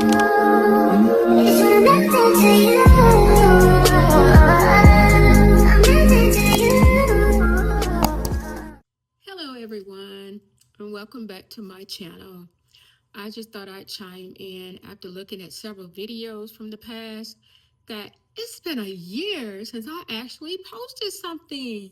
Hello everyone, and welcome back to my channel. I just thought I'd chime in after looking at several videos from the past that it's been a year since I actually posted something.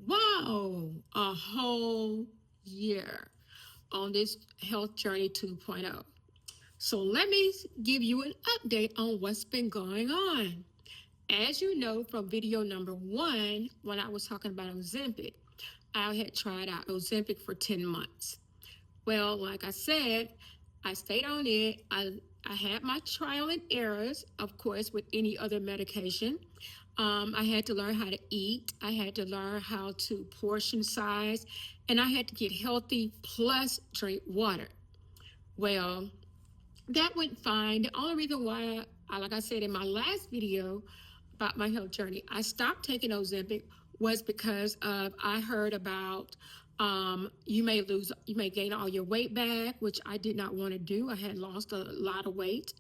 Wow, a whole year on this Health Journey 2.0. So let me give you an update on what's been going on. As you know from video number 1, when I was talking about Ozempic, I had tried out Ozempic for 10 months. Well, like I said, I stayed on it. I had my trial and errors, of course, with any other medication. I had to learn how to eat. I had to learn how to portion size, and I had to get healthy plus drink water. Well, that went fine. The only reason why, like I said in my last video about my health journey, I stopped taking Ozempic was because of I heard about you may gain all your weight back, which I did not want to do. I had lost a lot of weight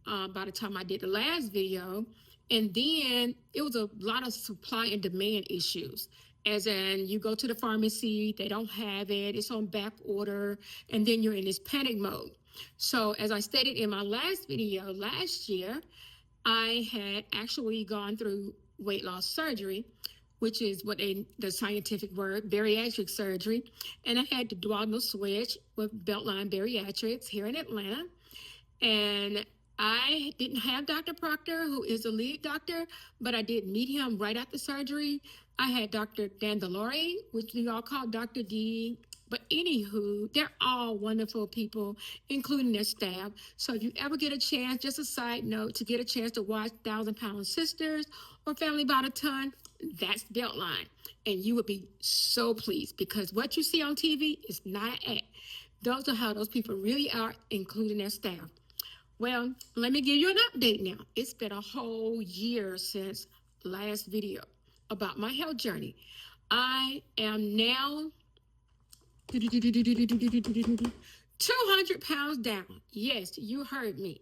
by the time I did the last video. And then it was a lot of supply and demand issues. As in, you go to the pharmacy, they don't have it, it's on back order, and then you're in this panic mode. So as I stated in my last video last year, I had actually gone through weight loss surgery, which is what the scientific word, bariatric surgery. And I had the duodenal switch with Beltline Bariatrics here in Atlanta. And I didn't have Dr. Proctor, who is the lead doctor, but I did meet him right after surgery. I had Dr. Dandalori, which we all call Dr. D. But anywho, they're all wonderful people, including their staff. So if you ever get a chance, just a side note, to get a chance to watch 1,000-Pound Sisters or Family About a Ton, that's Beltline. And you would be so pleased because what you see on TV is not an act. Those are how those people really are, including their staff. Well, let me give you an update now. It's been a whole year since last video about my health journey. I am now 200 pounds down. Yes, you heard me.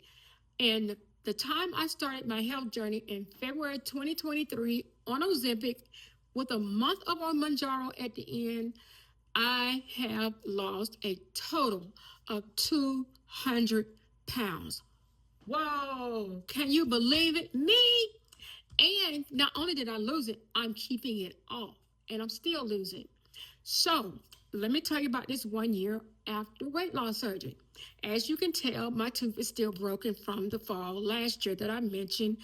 And the time I started my health journey in February 2023 on Ozempic with a month of Mounjaro at the end, I have lost a total of 200 pounds. Whoa, can you believe it? Me? And not only did I lose it, I'm keeping it off and I'm still losing. So let me tell you about this 1 year after weight loss surgery. As you can tell, my tooth is still broken from the fall last year that I mentioned.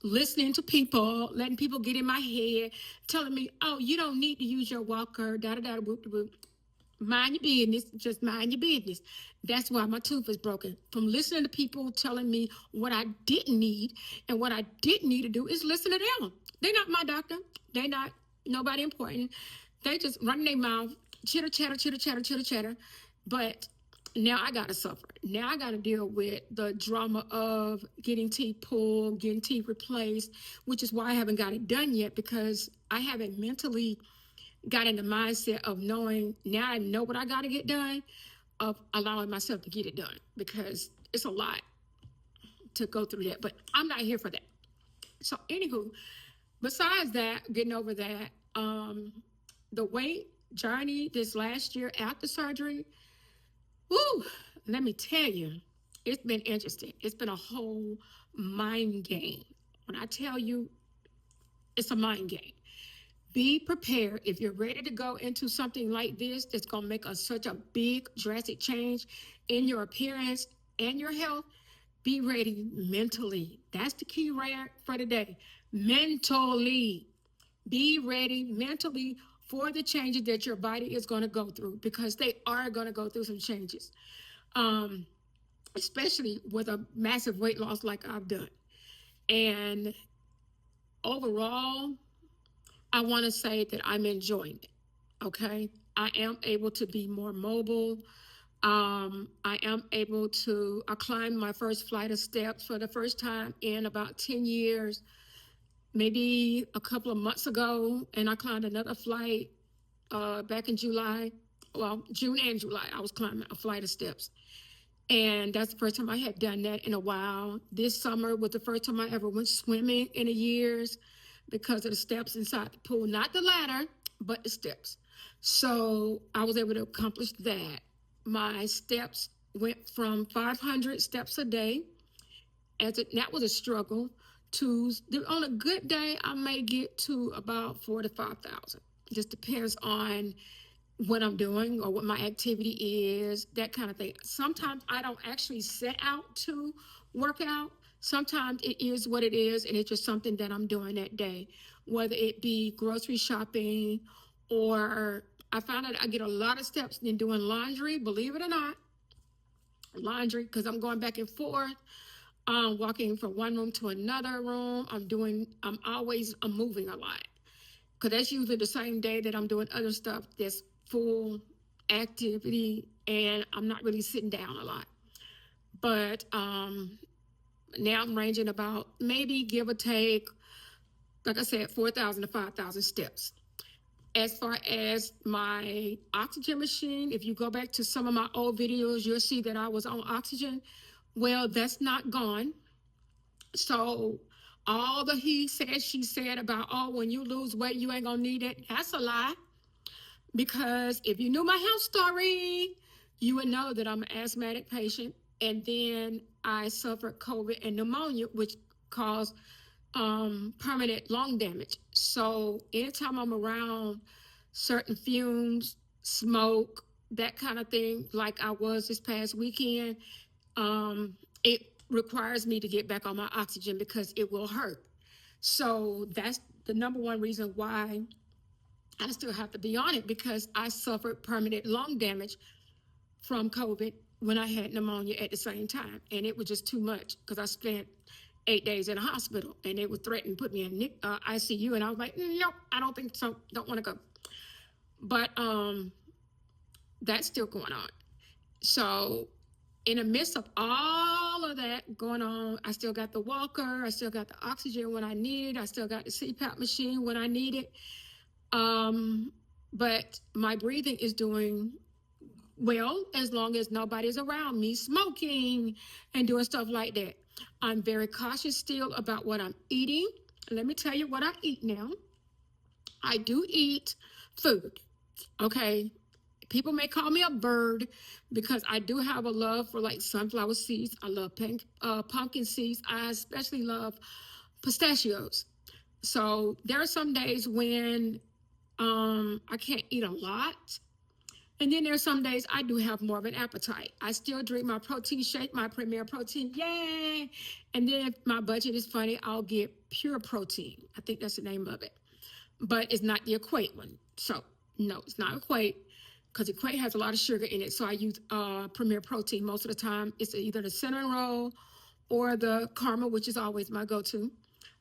Listening to people, letting people get in my head, telling me, oh, you don't need to use your walker, da-da-da, whoop-de-whoop. Mind your business, just mind your business. That's why my tooth is broken. From listening to people telling me what I didn't need, and what I didn't need to do is listen to them. They're not my doctor. They're not nobody important. They just run their mouth, chitter chatter, chitter chatter, chitter chatter. But now I gotta suffer. Now I gotta deal with the drama of getting teeth pulled, getting teeth replaced, which is why I haven't got it done yet, because I haven't mentally got in the mindset of knowing, now I know what I got to get done, of allowing myself to get it done, because it's a lot to go through that, but I'm not here for that. So anywho, besides that, getting over that, the weight journey this last year after surgery, whoo, let me tell you, it's been interesting. It's been a whole mind game. When I tell you, it's a mind game. Be prepared if you're ready to go into something like this that's going to make such a big, drastic change in your appearance and your health. Be ready mentally. That's the key right for today. Mentally. Be ready mentally for the changes that your body is going to go through, because they are going to go through some changes, especially with a massive weight loss like I've done. And overall, I want to say that I'm enjoying it, okay? I am able to be more mobile. I climbed my first flight of steps for the first time in about 10 years, maybe a couple of months ago, and I climbed another flight back in July. Well, June and July, I was climbing a flight of steps. And that's the first time I had done that in a while. This summer was the first time I ever went swimming in a years because of the steps inside the pool, not the ladder, but the steps. So I was able to accomplish that. My steps went from 500 steps a day, that was a struggle, to on a good day, I may get to about 4 to 5,000. Just depends on what I'm doing or what my activity is, that kind of thing. Sometimes I don't actually set out to work out. Sometimes it is what it is, and it's just something that I'm doing that day, whether it be grocery shopping or I found out I get a lot of steps in doing laundry, believe it or not, laundry, because I'm going back and forth. Walking from one room to another room. I'm moving a lot because that's usually the same day that I'm doing other stuff that's full activity, and I'm not really sitting down a lot. But now I'm ranging about maybe give or take, like I said, 4,000 to 5,000 steps. As far as my oxygen machine, if you go back to some of my old videos, you'll see that I was on oxygen. Well, that's not gone. So all the he said, she said about, oh, when you lose weight, you ain't gonna need it. That's a lie. Because if you knew my health story, you would know that I'm an asthmatic patient. And then I suffered COVID and pneumonia, which caused permanent lung damage. So anytime I'm around certain fumes, smoke, that kind of thing, like I was this past weekend, it requires me to get back on my oxygen because it will hurt. So that's the number one reason why I still have to be on it, because I suffered permanent lung damage from COVID when I had pneumonia at the same time. And it was just too much because I spent 8 days in a hospital and they would threaten to put me in ICU. And I was like, nope, I don't think so. Don't want to go. But that's still going on. So in the midst of all of that going on, I still got the walker, I still got the oxygen when I need it, I still got the CPAP machine when I need it. But my breathing is doing well as long as nobody's around me smoking and doing stuff like that. I'm very cautious still about what I'm eating. Let me tell you what I eat now. I do eat food, okay? People may call me a bird because I do have a love for like sunflower seeds. I love pumpkin seeds. I especially love pistachios. So there are some days when I can't eat a lot. And then there's some days I do have more of an appetite. I still drink my protein shake, my Premier Protein, yay! And then if my budget is funny, I'll get Pure Protein. I think that's the name of it. But it's not the Equate one. So no, it's not Equate, because Equate has a lot of sugar in it. So I use Premier Protein most of the time. It's either the cinnamon roll or the caramel, which is always my go-to.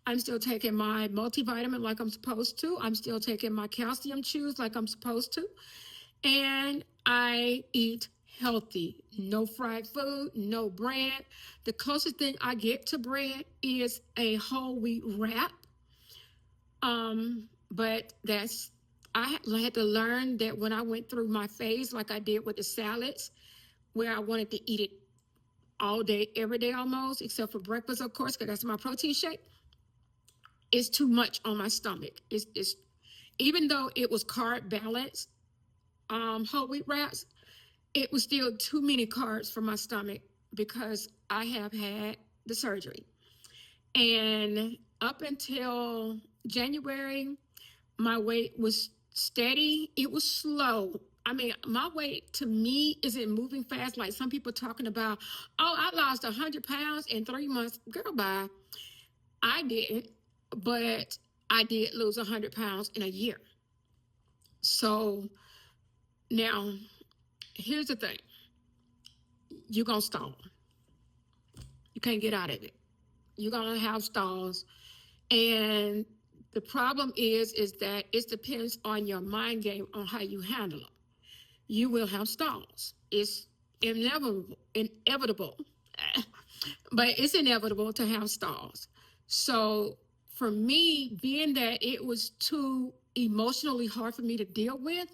I'm still taking my multivitamin like I'm supposed to. I'm still taking my calcium chews like I'm supposed to. And I eat healthy. No fried food, no bread. The closest thing I get to bread is a whole wheat wrap. But I had to learn that when I went through my phase, like I did with the salads, where I wanted to eat it all day, every day almost, except for breakfast, of course, because that's my protein shake. It's too much on my stomach. It's even though it was carb balanced, whole wheat wraps, it was still too many carbs for my stomach because I have had the surgery. And up until January, my weight was steady. It was slow. I mean, my weight to me isn't moving fast like some people talking about, oh, I lost 100 pounds in 3 months. Girl, bye. I didn't, but I did lose 100 pounds in a year. So now, here's the thing. You're going to stall. You can't get out of it. You're going to have stalls. And the problem is that it depends on your mind game on how you handle them. You will have stalls. It's inevitable, but it's inevitable to have stalls. So for me, being that it was too emotionally hard for me to deal with,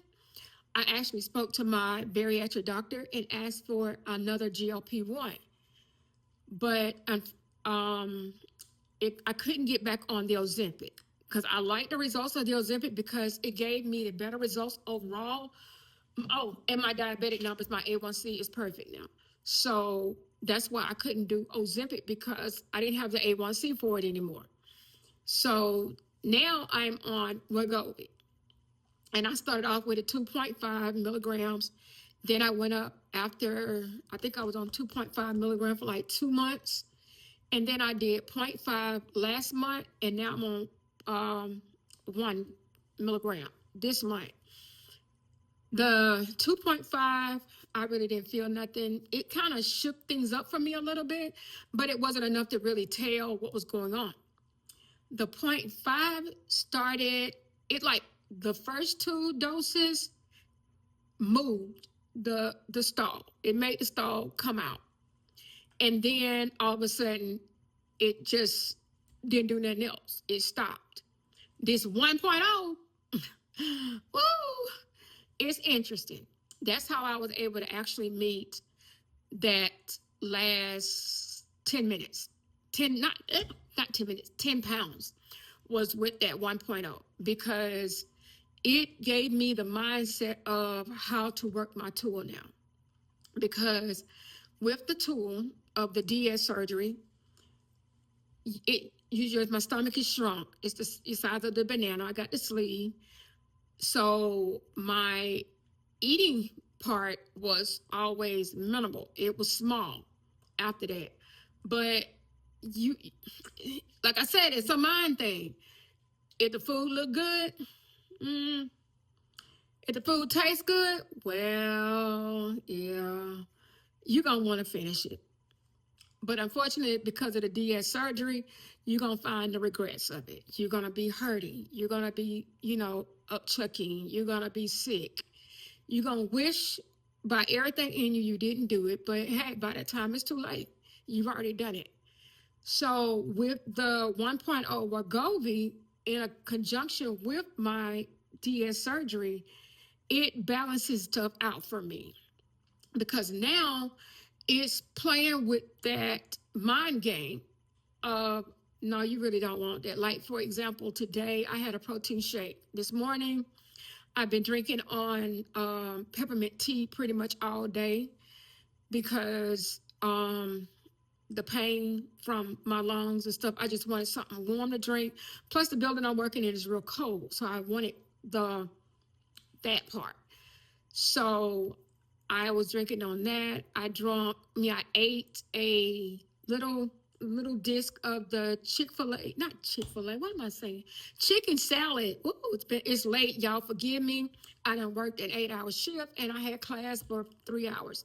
I actually spoke to my bariatric doctor and asked for another GLP-1, but um, I couldn't get back on the Ozempic because I like the results of the Ozempic because it gave me the better results overall. Oh, and my diabetic numbers, my A1C is perfect now. So that's why I couldn't do Ozempic because I didn't have the A1C for it anymore. So now I'm on Wegovy. And I started off with a 2.5 milligrams. Then I went up after, I think I was on 2.5 milligram for like 2 months. And then I did zero point 0.5 last month. And now I'm on 1 milligram this month. The 2.5, I really didn't feel nothing. It kind of shook things up for me a little bit, but it wasn't enough to really tell what was going on. The 0.5 started, it like the first 2 doses moved the stall. It made the stall come out. And then all of a sudden, it just didn't do nothing else. It stopped. This 1.0, woo, it's interesting. That's how I was able to actually meet that last 10 minutes. 10, not 10 minutes, 10 pounds was with that 1.0 because it gave me the mindset of how to work my tool now. Because with the tool of the DS surgery, it usually my stomach is shrunk. It's the size of the banana. I got the sleeve. So my eating part was always minimal. It was small after that. But you, like I said, it's a mind thing. If the food look good, if the food tastes good, well, yeah, you're going to want to finish it. But unfortunately, because of the DS surgery, you're going to find the regrets of it. You're going to be hurting. You're going to be, upchucking. You're going to be sick. You're going to wish by everything in you didn't do it. But hey, by the time it's too late, you've already done it. So with the 1.0 Wegovy, in a conjunction with my DS surgery, it balances stuff out for me. Because now it's playing with that mind game of, no, you really don't want that. Like, for example, today I had a protein shake. This morning, I've been drinking on peppermint tea pretty much all day because the pain from my lungs and stuff, I just wanted something warm to drink. Plus, the building I'm working in is real cold, so I wanted that part. So I was drinking on that. I ate a little disc of the Chick-fil-A, not Chick-fil-A, what am I saying? Chicken salad. Ooh, it's late, y'all. Forgive me. I done worked an 8-hour shift and I had class for 3 hours.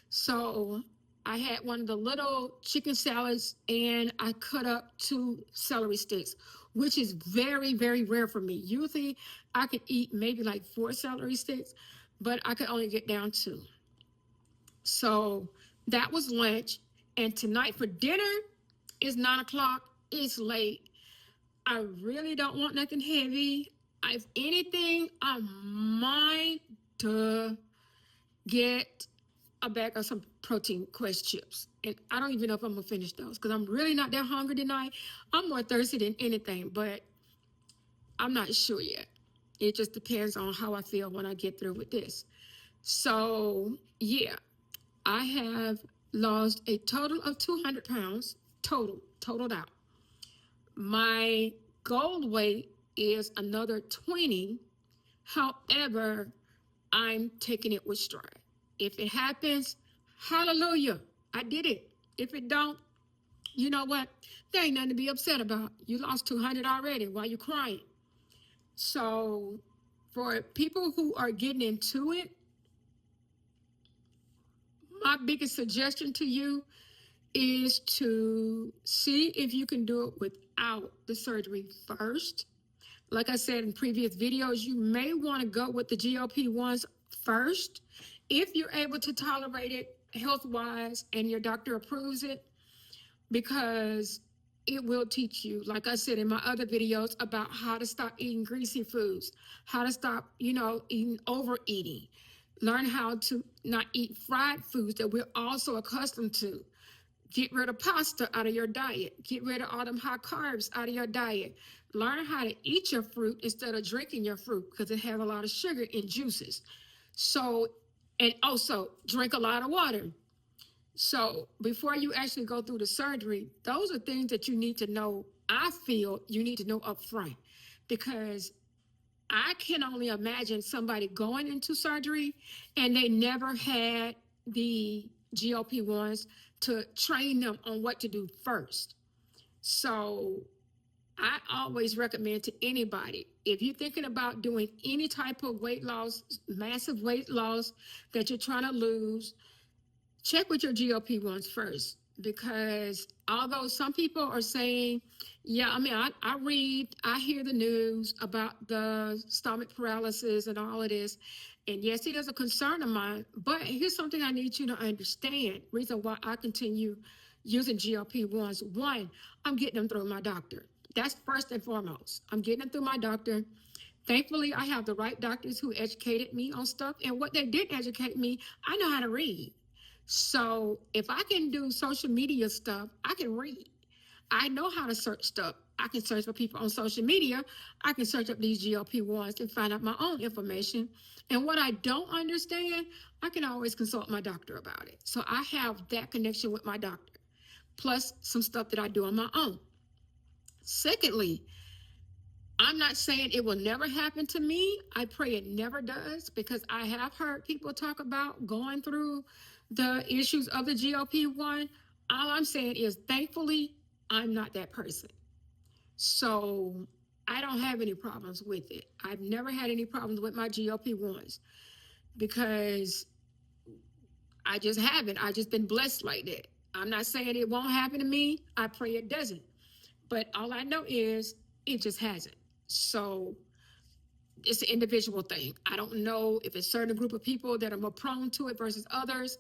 So I had one of the little chicken salads and I cut up 2 celery sticks, which is very, very rare for me. Usually I could eat maybe like 4 celery sticks, but I could only get down 2. So that was lunch. And tonight for dinner is 9 o'clock. It's late. I really don't want nothing heavy. If anything, I might get a bag of some Protein Quest chips. And I don't even know if I'm going to finish those because I'm really not that hungry tonight. I'm more thirsty than anything, but I'm not sure yet. It just depends on how I feel when I get through with this. So, yeah, I have lost a total of 200 pounds, totaled out. My goal weight is another 20. However, I'm taking it with stride. If it happens, hallelujah, I did it. If it don't, you know what? There ain't nothing to be upset about. You lost 200 already. Why you crying? So for people who are getting into it, my biggest suggestion to you is to see if you can do it without the surgery first. Like I said in previous videos, you may want to go with the GLP-1s first if you're able to tolerate it health-wise and your doctor approves it, because it will teach you, like I said in my other videos, about how to stop eating greasy foods, how to stop, eating overeating, learn how to not eat fried foods that we're also accustomed to. Get rid of pasta out of your diet. Get rid of all them high carbs out of your diet. Learn how to eat your fruit instead of drinking your fruit because it has a lot of sugar in juices. So, and also drink a lot of water. So before you actually go through the surgery, those are things that you need to know. I feel you need to know up front because I can only imagine somebody going into surgery and they never had the GLP-1s to train them on what to do first. So I always recommend to anybody, if you're thinking about doing any type of weight loss, massive weight loss that you're trying to lose, check with your GLP-1s first. Because although some people are saying, yeah, I mean, I read, I hear the news about the stomach paralysis and all of this. And yes, it is a concern of mine. But here's something I need you to understand. Reason why I continue using GLP-1s. One, I'm getting them through my doctor. That's first and foremost. I'm getting them through my doctor. Thankfully, I have the right doctors who educated me on stuff. And what they did educate me, I know how to read. So if I can do social media stuff, I can read. I know how to search stuff. I can search for people on social media. I can search up these GLP-1s and find out my own information. And what I don't understand, I can always consult my doctor about it. So I have that connection with my doctor, plus some stuff that I do on my own. Secondly, I'm not saying it will never happen to me. I pray it never does because I have heard people talk about going through the issues of the GLP-1. All I'm saying is, thankfully, I'm not that person. So I don't have any problems with it. I've never had any problems with my GLP-1s because I just haven't. I just been blessed like that. I'm not saying it won't happen to me. I pray it doesn't. But all I know is it just hasn't. So it's an individual thing. I don't know if it's a certain group of people that are more prone to it versus others.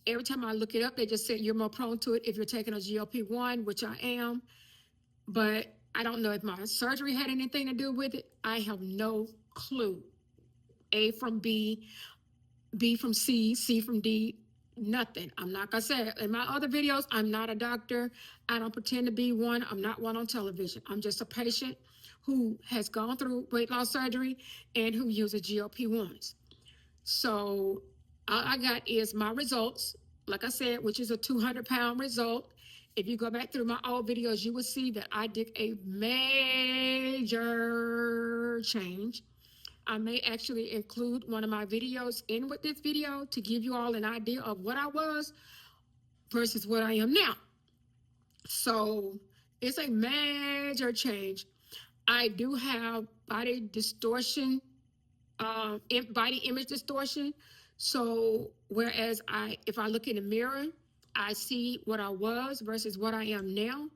Every time I look it up, they just say you're more prone to it if you're taking a GLP-1, which I am. But I don't know if my surgery had anything to do with it. I have no clue. A from B, B from C, C from D, nothing. I'm not gonna say it. In my other videos, I'm not a doctor. I don't pretend to be one. I'm not one on television. I'm just a patient who has gone through weight loss surgery and who uses GLP-1s. So all I got is my results, like I said, which is a 200-pound result. If you go back through my old videos, you will see that I did a major change. I may actually include one of my videos in with this video to give you all an idea of what I was versus what I am now. So it's a major change. I do have body distortion, body image distortion. So whereas if I look in the mirror, I see what I was versus what I am now.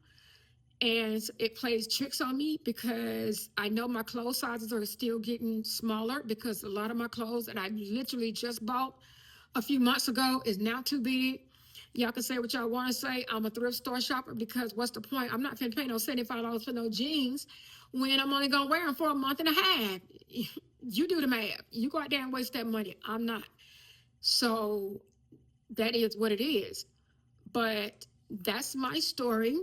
And it plays tricks on me because I know my clothes sizes are still getting smaller because a lot of my clothes that I literally just bought a few months ago is now too big. Y'all can say what y'all want to say. I'm a thrift store shopper because what's the point? I'm not finna pay no $75 for no jeans when I'm only gonna wear them for a month and a half. You do the math. You go out there and waste that money. I'm not. So that is what it is. But that's my story.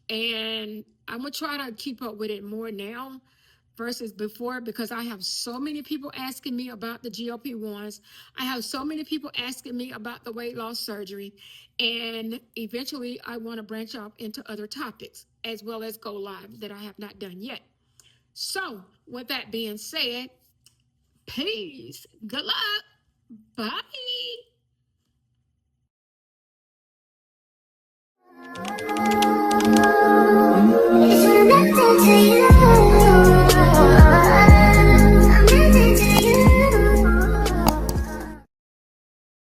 And I'm going to try to keep up with it more now versus before because I have so many people asking me about the GLP-1s. I have so many people asking me about the weight loss surgery. And eventually, I want to branch off into other topics as well as go live that I have not done yet. So, with that being said, peace. Good luck. Bye.